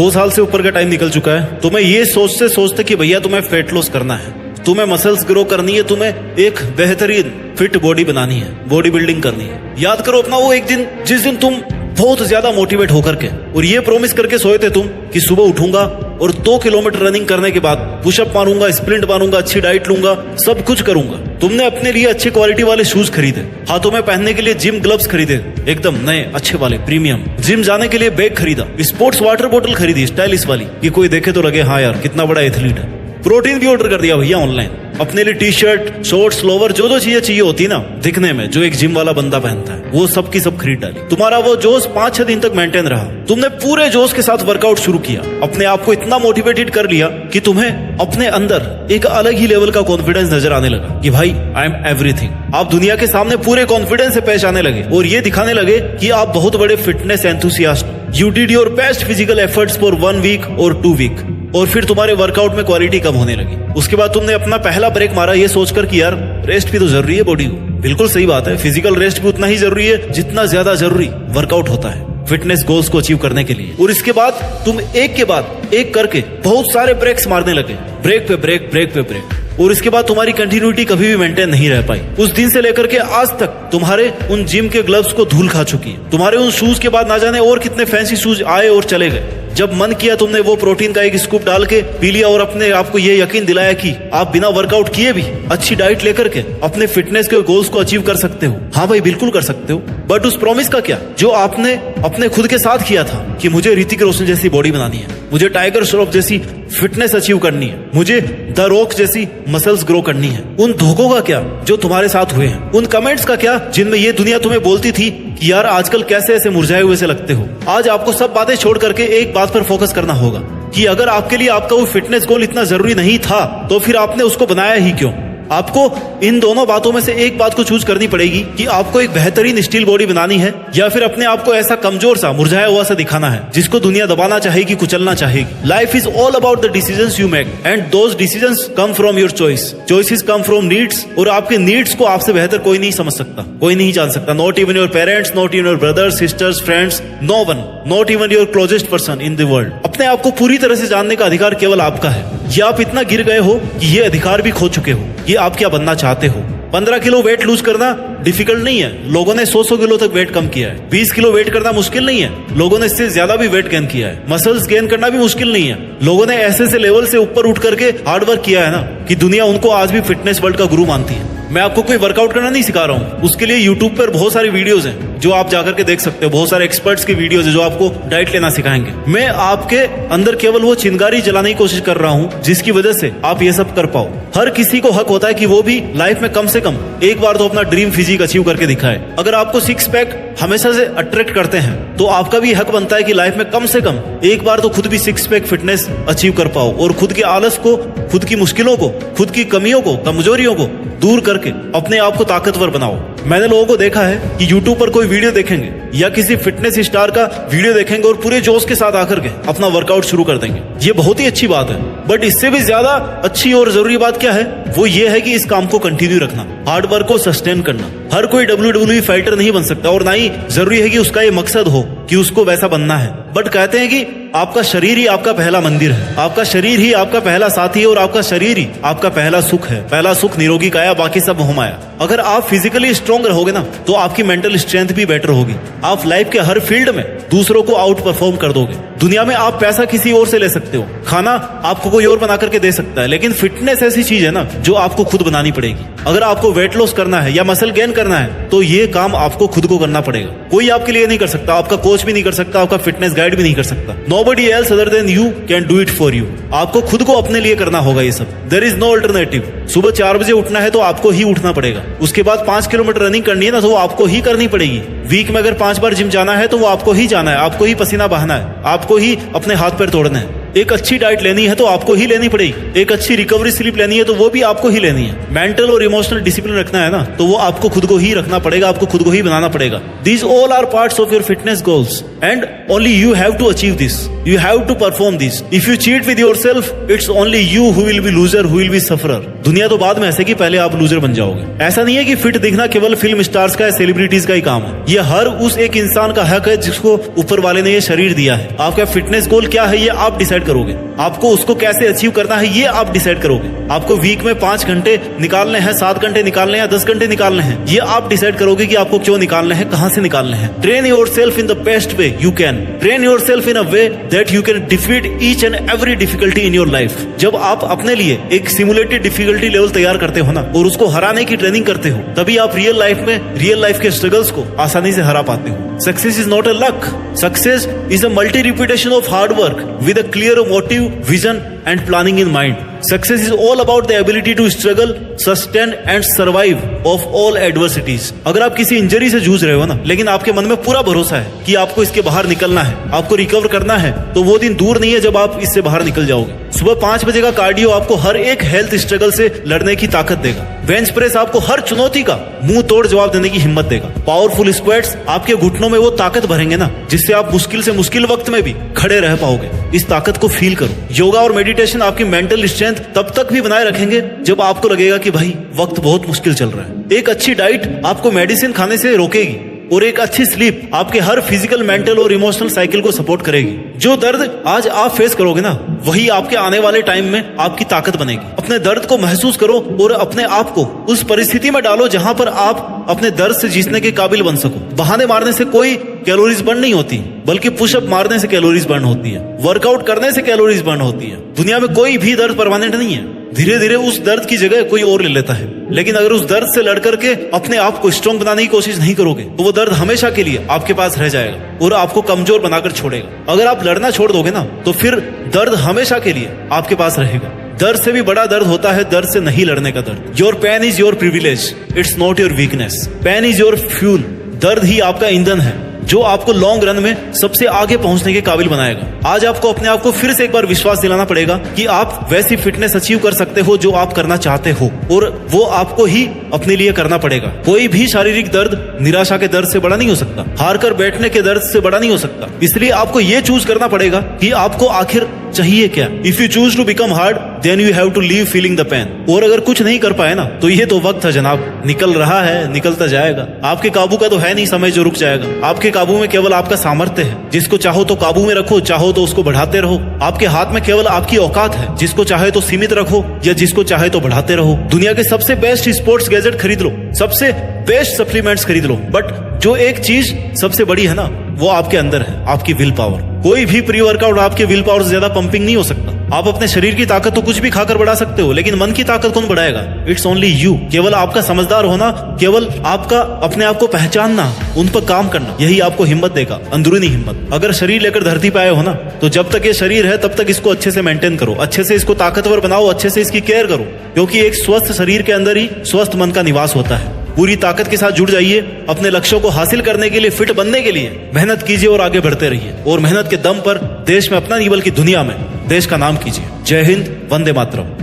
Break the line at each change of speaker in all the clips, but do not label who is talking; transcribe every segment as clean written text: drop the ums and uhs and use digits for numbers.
2 साल से ऊपर का टाइम निकल चुका है। तुम्हें ये सोचते कि भैया तुम्हें फेट लॉस करना है, तुम्हें मसल्स ग्रो करनी है, तुम्हें एक बेहतरीन फिट बॉडी बनानी है, बॉडी बिल्डिंग करनी है। याद करो अपना वो एक दिन जिस दिन तुम बहुत ज्यादा मोटिवेट होकर के और ये प्रॉमिस करके सोए थे तुम कि सुबह उठूंगा और 2 किलोमीटर रनिंग करने के बाद पुशअप मारूंगा, स्प्रिंट मारूंगा, अच्छी डाइट लूंगा, सब कुछ करूंगा। तुमने अपने लिए अच्छे क्वालिटी वाले शूज खरीदे, हाथों में पहनने के लिए जिम ग्लव्स खरीदे, एकदम नए अच्छे वाले प्रीमियम। जिम जाने के लिए बैग खरीदा, स्पोर्ट्स वाटर बोतल खरीदी स्टाइलिश वाली कि कोई देखे तो लगे हाँ यार कितना बड़ा एथलीट है। प्रोटीन भी ऑर्डर कर दिया भैया ऑनलाइन, अपने लिए टी शर्ट, शॉर्ट्स, लोवर, जो चीजें चाहिए होती ना दिखने में, जो एक जिम वाला बंदा पहनता है, वो सब की सब खरीद डाली। तुम्हारा वो जोश 5-6 दिन तक मेंटेन रहा। तुमने पूरे जोश के साथ वर्कआउट शुरू किया, अपने आप को इतना मोटिवेटेड कर लिया कि तुम्हें अपने अंदर एक अलग ही लेवल का कॉन्फिडेंस नजर आने लगा कि भाई आई एम एवरीथिंग। आप दुनिया के सामने पूरे कॉन्फिडेंस से पेश आने लगे और ये दिखाने लगे कि आप बहुत बड़े fitness enthusiast. You did your best physical efforts for 1 week और 2 वीक और फिर तुम्हारे वर्कआउट में क्वालिटी कम होने लगी। उसके बाद तुमने अपना पहला ब्रेक मारा ये सोचकर कि यार रेस्ट भी तो जरूरी है बॉडी को। बिल्कुल सही बात है, फिजिकल रेस्ट भी उतना ही जरूरी है जितना ज्यादा जरूरी वर्कआउट होता है फिटनेस गोल्स को अचीव करने के लिए। और इसके बाद तुम एक के बाद एक करके बहुत सारे ब्रेक्स मारने लगे, ब्रेक पे ब्रेक, ब्रेक पे ब्रेक। और इसके बाद तुम्हारी कंटिन्यूटी कभी भी मेंटेन नहीं रह पाई। उस दिन से लेकर के आज तक तुम्हारे उन जिम के ग्लव्स को धूल खा चुकी है। तुम्हारे उन शूज के बाद ना जाने और कितने फैंसी शूज आए और चले गए। जब मन किया तुमने वो प्रोटीन का एक स्कूप डाल के पी लिया और अपने आप को ये यकीन दिलाया कि आप बिना वर्कआउट किए भी अच्छी डाइट लेकर के अपने फिटनेस के गोल्स को अचीव कर सकते हो। हाँ भाई बिल्कुल कर सकते हो, बट उस प्रॉमिस का क्या जो आपने अपने खुद के साथ किया था कि मुझे ऋतिक रोशन जैसी बॉडी बनानी है, मुझे टाइगर श्रॉफ जैसी फिटनेस अचीव करनी है, मुझे द रॉक जैसी मसल्स ग्रो करनी है। उन धोखों का क्या जो तुम्हारे साथ हुए हैं, उन कमेंट्स का क्या जिनमें ये दुनिया तुम्हें बोलती थी कि यार आजकल कैसे ऐसे मुरझाए हुए से लगते हो। आज आपको सब बातें छोड़ करके एक बात पर फोकस करना होगा कि अगर आपके लिए आपका वो फिटनेस गोल इतना जरूरी नहीं था तो फिर आपने उसको बनाया ही क्यों। आपको इन दोनों बातों में से एक बात को चूज करनी पड़ेगी कि आपको एक बेहतरीन स्टील बॉडी बनानी है या फिर अपने आप को ऐसा कमजोर सा मुरझाया हुआ सा दिखाना है जिसको दुनिया दबाना चाहेगी, कुचलना चाहेगी। Life is all about the decisions you make and those decisions come from your choice. Choices come from needs और आपके नीड्स को आपसे बेहतर कोई नहीं समझ सकता, कोई नहीं जान सकता। Not even your parents, not even your brothers, sisters, friends, no one, not even your closest person in the world. अपने आप को पूरी तरह से जानने का अधिकार केवल आपका है। ये आप इतना गिर गए हो कि ये अधिकार भी खो चुके हो। ये आप क्या बनना चाहते हो। 15 किलो वेट लूज करना डिफिकल्ट नहीं है, लोगों ने 100 किलो तक वेट कम किया है। 20 किलो वेट करना मुश्किल नहीं है, लोगों ने इससे ज्यादा भी वेट गेन किया है। मसल्स गेन करना भी मुश्किल नहीं है, लोगों ने ऐसे लेवल से ऊपर उठ करके हार्ड वर्क किया है ना कि दुनिया उनको आज भी फिटनेस वर्ल्ड का गुरु मानती है। मैं आपको कोई वर्कआउट करना नहीं सिखा रहा हूँ, उसके लिए यूट्यूब पर बहुत सारी वीडियोस हैं जो आप जाकर के देख सकते हो। बहुत सारे एक्सपर्ट्स की वीडियोस है जो आपको डाइट लेना सिखाएंगे। मैं आपके अंदर केवल वो चिंगारी जलाने की कोशिश कर रहा हूँ जिसकी वजह से आप ये सब कर पाओ। हर किसी को हक होता है कि वो भी लाइफ में कम से कम एक बार तो अपना ड्रीम फिजिक अचीव करके दिखाए। अगर आपको 6 पैक हमेशा से अट्रैक्ट करते हैं तो आपका भी हक बनता है कि लाइफ में कम से कम एक बार तो खुद भी 6 पैक फिटनेस अचीव कर पाओ और खुद के आलस को, खुद की मुश्किलों को, खुद की कमियों को, कमजोरियों को दूर करके अपने आप को ताकतवर बनाओ। मैंने लोगों को देखा है कि यूट्यूब पर कोई वीडियो देखेंगे या किसी फिटनेस स्टार का वीडियो देखेंगे और पूरे जोश के साथ आकर के अपना वर्कआउट शुरू कर देंगे। ये बहुत ही अच्छी बात है, बट इससे भी ज्यादा अच्छी और जरूरी बात क्या है वो ये है कि इस काम को कंटिन्यू रखना, हार्ड वर्क को सस्टेन करना। हर कोई WWE फाइटर नहीं बन सकता और ना ही जरूरी है कि उसका ये मकसद हो कि उसको वैसा बनना है। बट कहते हैं कि आपका शरीर ही आपका पहला मंदिर है, आपका शरीर ही आपका पहला साथी है और आपका शरीर ही आपका पहला सुख है। पहला सुख निरोगी काया, बाकी सब मोहमाया। अगर आप फिजिकली स्ट्रांग रहोगे ना तो आपकी मेंटल स्ट्रेंथ भी बेटर होगी। आप लाइफ के हर फील्ड में दूसरों को आउट परफॉर्म कर दोगे। दुनिया में आप पैसा किसी और से ले सकते हो, खाना आपको कोई और बना करके दे सकता है, लेकिन फिटनेस ऐसी चीज है ना जो आपको खुद बनानी पड़ेगी। अगर आपको वेट लॉस करना है या मसल गेन करना है तो ये काम आपको खुद को करना पड़ेगा। कोई आपके लिए नहीं कर सकता, आपका कोच भी नहीं कर सकता, आपका फिटनेस गाइड भी नहीं कर सकता। Nobody else other than you can do it for you। आपको खुद को अपने लिए करना होगा ये सब। There is no alternative। सुबह 4 बजे उठना है तो आपको ही उठना पड़ेगा। उसके बाद 5 किलोमीटर रनिंग करनी है ना तो वो आपको ही करनी पड़ेगी। वीक में अगर 5 बार जिम जाना है तो वो आपको ही जाना है, आपको ही पसीना बहाना है, आपको ही अपने हाथ पैर तोड़ने हैं। एक अच्छी डाइट लेनी है तो आपको ही लेनी पड़ेगी, एक अच्छी रिकवरी स्लीप लेनी है तो वो भी आपको ही लेनी है, मेंटल और इमोशनल डिसिप्लिन रखना है ना तो वो आपको खुद को ही रखना पड़ेगा, आपको खुद को ही बनाना पड़ेगा। These all are parts of your fitness goals and only you have to achieve this, you have to perform this. If you cheat with yourself it's only you who will be loser, who will be sufferer. दुनिया तो बाद में हंसेगी, पहले आप loser बन जाओगे। ऐसा नहीं है कि फिट दिखना केवल फिल्म स्टार्स का या सेलिब्रिटीज का ही काम है, ये हर उस एक इंसान का हक है जिसको ऊपर वाले ने ये शरीर दिया है। आपका फिटनेस गोल क्या है ये आप डिसाइड करोगे, आपको उसको कैसे अचीव करना है ये आप डिसाइड करोगे। आपको वीक में 5 घंटे निकालने हैं, 7 घंटे निकालने हैं, 10 घंटे निकालने हैं, ये आप डिसाइड करोगे कि आपको क्यों निकालने हैं, कहां से निकालने हैं। Train yourself in the best way you can, train yourself in a way that you can defeat each and every difficulty in your life. जब आप अपने लिए एक सिमुलेटेड डिफिकल्टी लेवल तैयार करते हो ना और उसको हराने की ट्रेनिंग करते हो, तभी आप रियल लाइफ के स्ट्रगल्स को आसानी से हरा पाते हो। Success is not a luck, success is a multi repetition of hard work with a clear motive, vision and planning in mind. Success is all about the ability to struggle, sustain and survive of all adversities. अगर आप किसी injury से जूझ रहे हो ना, लेकिन आपके मन में पूरा भरोसा है कि आपको इसके बाहर निकलना है, आपको रिकवर करना है, तो वो दिन दूर नहीं है जब आप इससे बाहर निकल जाओगे। सुबह 5 बजे का कार्डियो आपको हर एक हेल्थ स्ट्रगल से लड़ने की ताकत देगा। बेंच प्रेस आपको हर चुनौती का मुंह तोड़ जवाब देने की हिम्मत देगा। पावरफुल स्क्वाट्स आपके घुटनों में वो ताकत भरेंगे ना जिससे आप मुश्किल से मुश्किल वक्त में भी खड़े रह पाओगे। इस ताकत को फील करो। योगा और मेडिटेशन आपकी मेंटल स्ट्रेंथ तब तक भी बनाए रखेंगे जब आपको लगेगा कि भाई वक्त बहुत मुश्किल चल रहा है। एक अच्छी डाइट आपको मेडिसिन खाने से रोकेगी और एक अच्छी स्लीप आपके हर फिजिकल, मेंटल और इमोशनल साइकिल को सपोर्ट करेगी। जो दर्द आज आप फेस करोगे ना वही आपके आने वाले टाइम में आपकी ताकत बनेगी। अपने दर्द को महसूस करो और अपने आप को उस परिस्थिति में डालो जहां पर आप अपने दर्द से जीतने के काबिल बन सको। बहाने मारने से कोई कैलोरीज बर्न नहीं होती, बल्कि पुशअप मारने से कैलोरीज बर्न होती है, वर्कआउट करने से कैलोरीज बर्न होती है। दुनिया में कोई भी दर्द परमानेंट नहीं है, धीरे धीरे उस दर्द की जगह कोई और ले लेता है। लेकिन अगर उस दर्द से लड़ करके अपने आप को स्ट्रॉन्ग बनाने की कोशिश नहीं करोगे तो वो दर्द हमेशा के लिए आपके पास रह जाएगा और आपको कमजोर बनाकर छोड़ेगा। अगर आप लड़ना छोड़ दोगे ना तो फिर दर्द हमेशा के लिए आपके पास रहेगा। दर्द से भी बड़ा दर्द होता है दर्द से नहीं लड़ने का दर्द। Your pain is your privilege, it's not your weakness. Pain is your fuel, दर्द ही आपका ईंधन है जो आपको लॉन्ग रन में सबसे आगे पहुंचने के काबिल बनाएगा। आज आपको अपने आप को फिर से एक बार विश्वास दिलाना पड़ेगा कि आप वैसी फिटनेस अचीव कर सकते हो जो आप करना चाहते हो, और वो आपको ही अपने लिए करना पड़ेगा। कोई भी शारीरिक दर्द निराशा के दर्द से बड़ा नहीं हो सकता, हार कर बैठने के दर्द से बड़ा नहीं हो सकता। इसलिए आपको ये चूज करना पड़ेगा कि आपको आखिर चाहिए क्या। If you choose to become hard then you have to leave feeling the pain. और अगर कुछ नहीं कर पाए ना तो ये तो वक्त है जनाब, निकल रहा है, निकलता जाएगा। आपके काबू का तो है नहीं समय जो रुक जाएगा। आपके काबू में केवल आपका सामर्थ्य है, जिसको चाहो तो काबू में रखो, चाहो तो उसको बढ़ाते रहो। आपके हाथ में केवल आपकी औकात है, जिसको चाहे तो सीमित रखो या जिसको चाहे तो बढ़ाते रहो। दुनिया के सबसे बेस्ट स्पोर्ट्स गैजेट खरीद लो, सबसे बेस्ट सप्लीमेंट्स खरीद लो, बट जो एक चीज सबसे बड़ी है ना वो आपके अंदर है, आपकी विल पावर। कोई भी प्री वर्कआउट आपके विल पावर से ज्यादा पंपिंग नहीं हो सकता। आप अपने शरीर की ताकत तो कुछ भी खाकर बढ़ा सकते हो, लेकिन मन की ताकत कौन बढ़ाएगा? It's only you. केवल आपका समझदार होना, केवल आपका अपने आप को पहचानना, उन पर काम करना, यही आपको हिम्मत देगा, अंदरूनी हिम्मत। अगर शरीर लेकर धरती पे आए हो ना तो जब तक ये शरीर है तब तक इसको अच्छे से मेंटेन करो, अच्छे से इसको ताकतवर बनाओ, अच्छे से इसकी केयर करो, क्योंकि एक स्वस्थ शरीर के अंदर ही स्वस्थ मन का निवास होता है। पूरी ताकत के साथ जुड़ जाइए। अपने लक्ष्यों को हासिल करने के लिए, फिट बनने के लिए मेहनत कीजिए और आगे बढ़ते रहिए, और मेहनत के दम पर देश में अपना नहीं बल्कि दुनिया में देश का नाम कीजिए। जय हिंद, वंदे मातरम।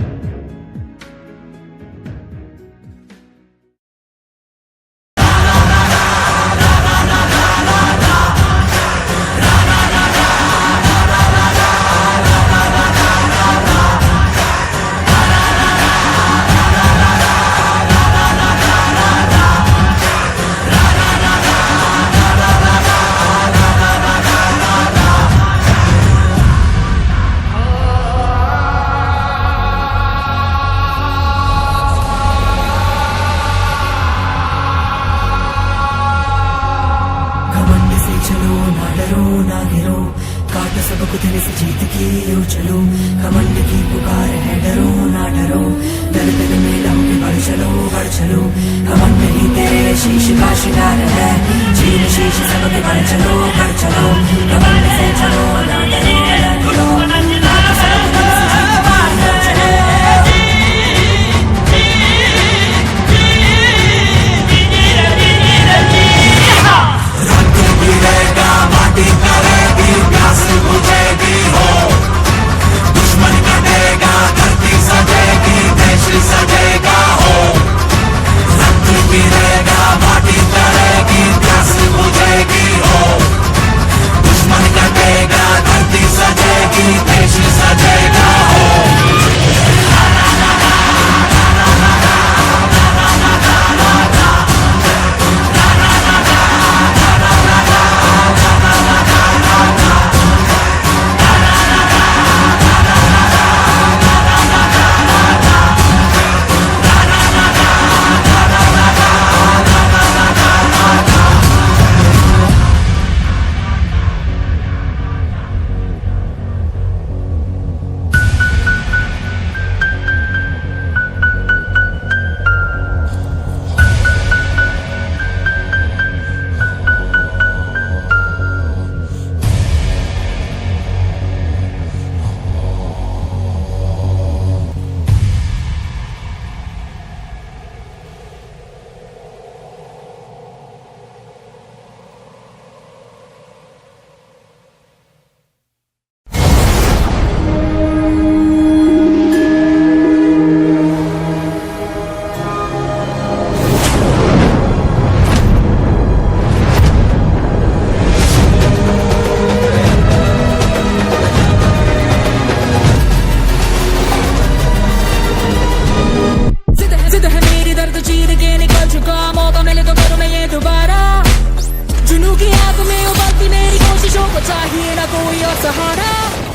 सबको दिल से जीत के यूं चलो, घमंड की पुकार है, डरो ना डरो, दल दल में लहू के बढ़ चलो, घमंड ही तेरे शीश का शिकार है, चीर शीश सबके बढ़ चलो, घमंड से चलो ना डरो ना डरो,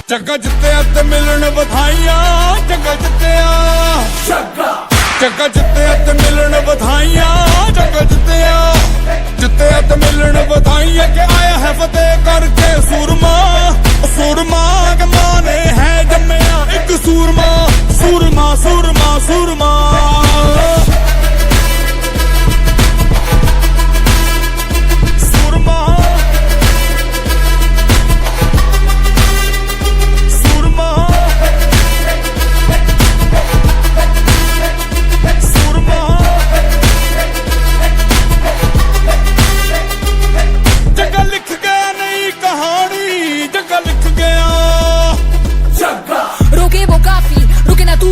ਚੱਗਾ ਜਿੱਤਿਆ ਤੇ ਮਿਲਣ ਵਧਾਈਆਂ ਚੱਗਾ ਜਿੱਤਿਆ ਚੱਗਾ ਜਿੱਤਿਆ ਤੇ ਮਿਲਣ ਵਧਾਈਆਂ ਚੱਗਾ ਜਿੱਤਿਆ ਤੇ ਮਿਲਣ ਵਧਾਈਆਂ ਕਿ ਆਇਆ ਹੈ ਫਤਿਹ ਕਰਕੇ ਸੂਰਮਾ ਸੂਰਮਾ ਗਮਾਂ ਨੇ ਹੈ ਜੰਮਿਆ ਇੱਕ ਸੂਰਮਾ ਸੂਰਮਾ ਸੂਰਮਾ ਸੂਰਮਾ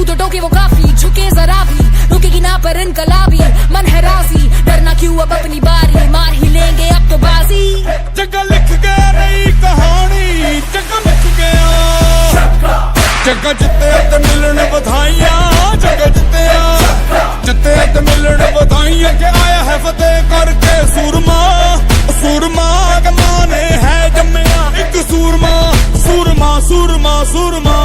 तो टोके वो काफी झुके जरा भी रुकेगी ना पर इनकलाबी मन है राजी डरना क्यों अब अपनी बारी मार ही लेंगे अब तो बाजी
जगह लिख गया नई कहानी जगह लिख गया जगह जित्ते ते मिलन बधाइयां जगह जित्ते ते मिलन बधाइयां के आया है फतेह करके सूरमा सूरमा गमां ने है जम्मिया एक सूरमा सूरमा सूरमा सूरमा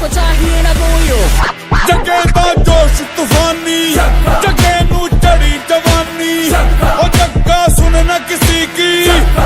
को चाहिए ना कोई
जगे दा जोश तूफानी जगे नू चढ़ी जवानी ओ जग्गा सुन न किसी की